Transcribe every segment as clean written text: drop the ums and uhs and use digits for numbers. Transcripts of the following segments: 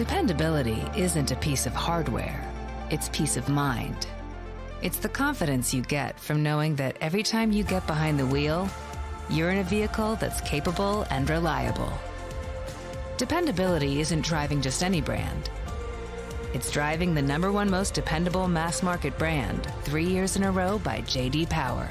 Dependability isn't a piece of hardware, it's peace of mind. It's the confidence you get from knowing that every time you get behind the wheel, you're in a vehicle that's capable and reliable. Dependability isn't driving just any brand. It's driving the #1 most dependable mass market brand 3 years in a row by J.D. Power.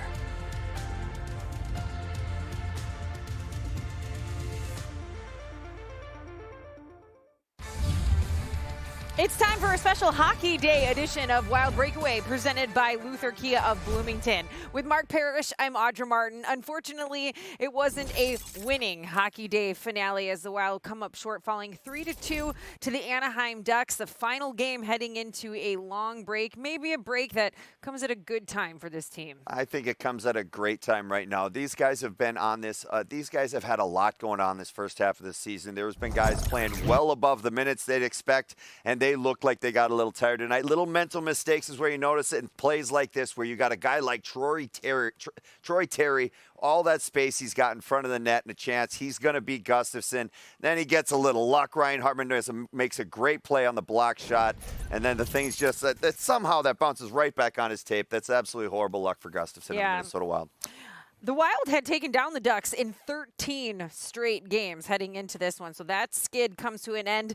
It's time for a special Hockey Day edition of Wild Breakaway presented by Luther Kia of Bloomington. With Mark Parrish, I'm Audra Martin. Unfortunately, it wasn't a winning Hockey Day finale as the Wild come up short, falling 3-2 to the Anaheim Ducks. The final game heading into a long break, maybe a break that comes at a good time for this team. I think it comes at a great time right now. These guys have been on this. These guys have had a lot going on this first half of the season. There's been guys playing well above the minutes they'd expect, and they looked like they got a little tired tonight. Little mental mistakes is where you notice it in plays like this, where you got a guy like Troy Terry, all that space he's got in front of the net and a chance. He's going to beat Gustafsson. Then he gets a little luck. Ryan Hartman makes a great play on the block shot, and then the thing's just that somehow that bounces right back on his tape. That's absolutely horrible luck for Gustafsson and the Minnesota Wild. The Wild had taken down the Ducks in 13 straight games heading into this one, so that skid comes to an end.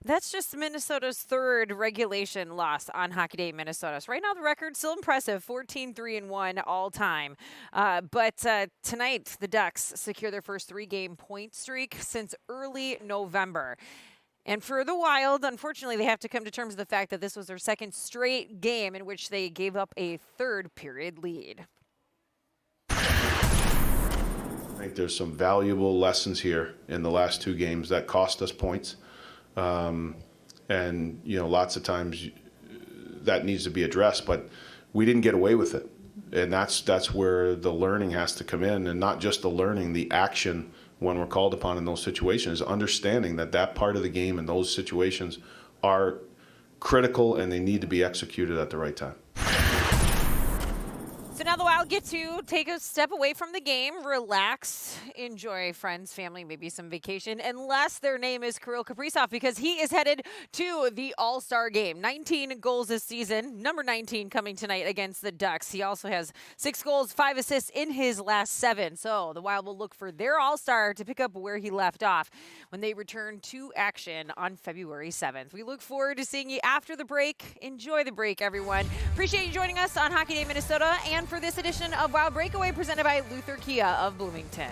That's just Minnesota's third regulation loss on Hockey Day in Minnesota. So right now the record's still impressive, 14-3-1 all time. But tonight the Ducks secure their first 3-game point streak since early November. And for the Wild, unfortunately, they have to come to terms with the fact that this was their second straight game in which they gave up a third period lead. I think there's some valuable lessons here in the last 2 games that cost us points. And, lots of times that needs to be addressed, but we didn't get away with it. And that's where the learning has to come in, and not just the learning, the action when we're called upon in those situations, understanding that part of the game and those situations are critical and they need to be executed at the right time. So now the Wild get to take a step away from the game, relax, enjoy friends, family, maybe some vacation, unless their name is Kirill Kaprizov, because he is headed to the All-Star game. 19 goals this season, number 19 coming tonight against the Ducks. He also has 6 goals, 5 assists in his last 7. So the Wild will look for their All-Star to pick up where he left off when they return to action on February 7th. We look forward to seeing you after the break. Enjoy the break, everyone. Appreciate you joining us on Hockey Day Minnesota and for this edition of Wild Breakaway presented by Luther Kia of Bloomington.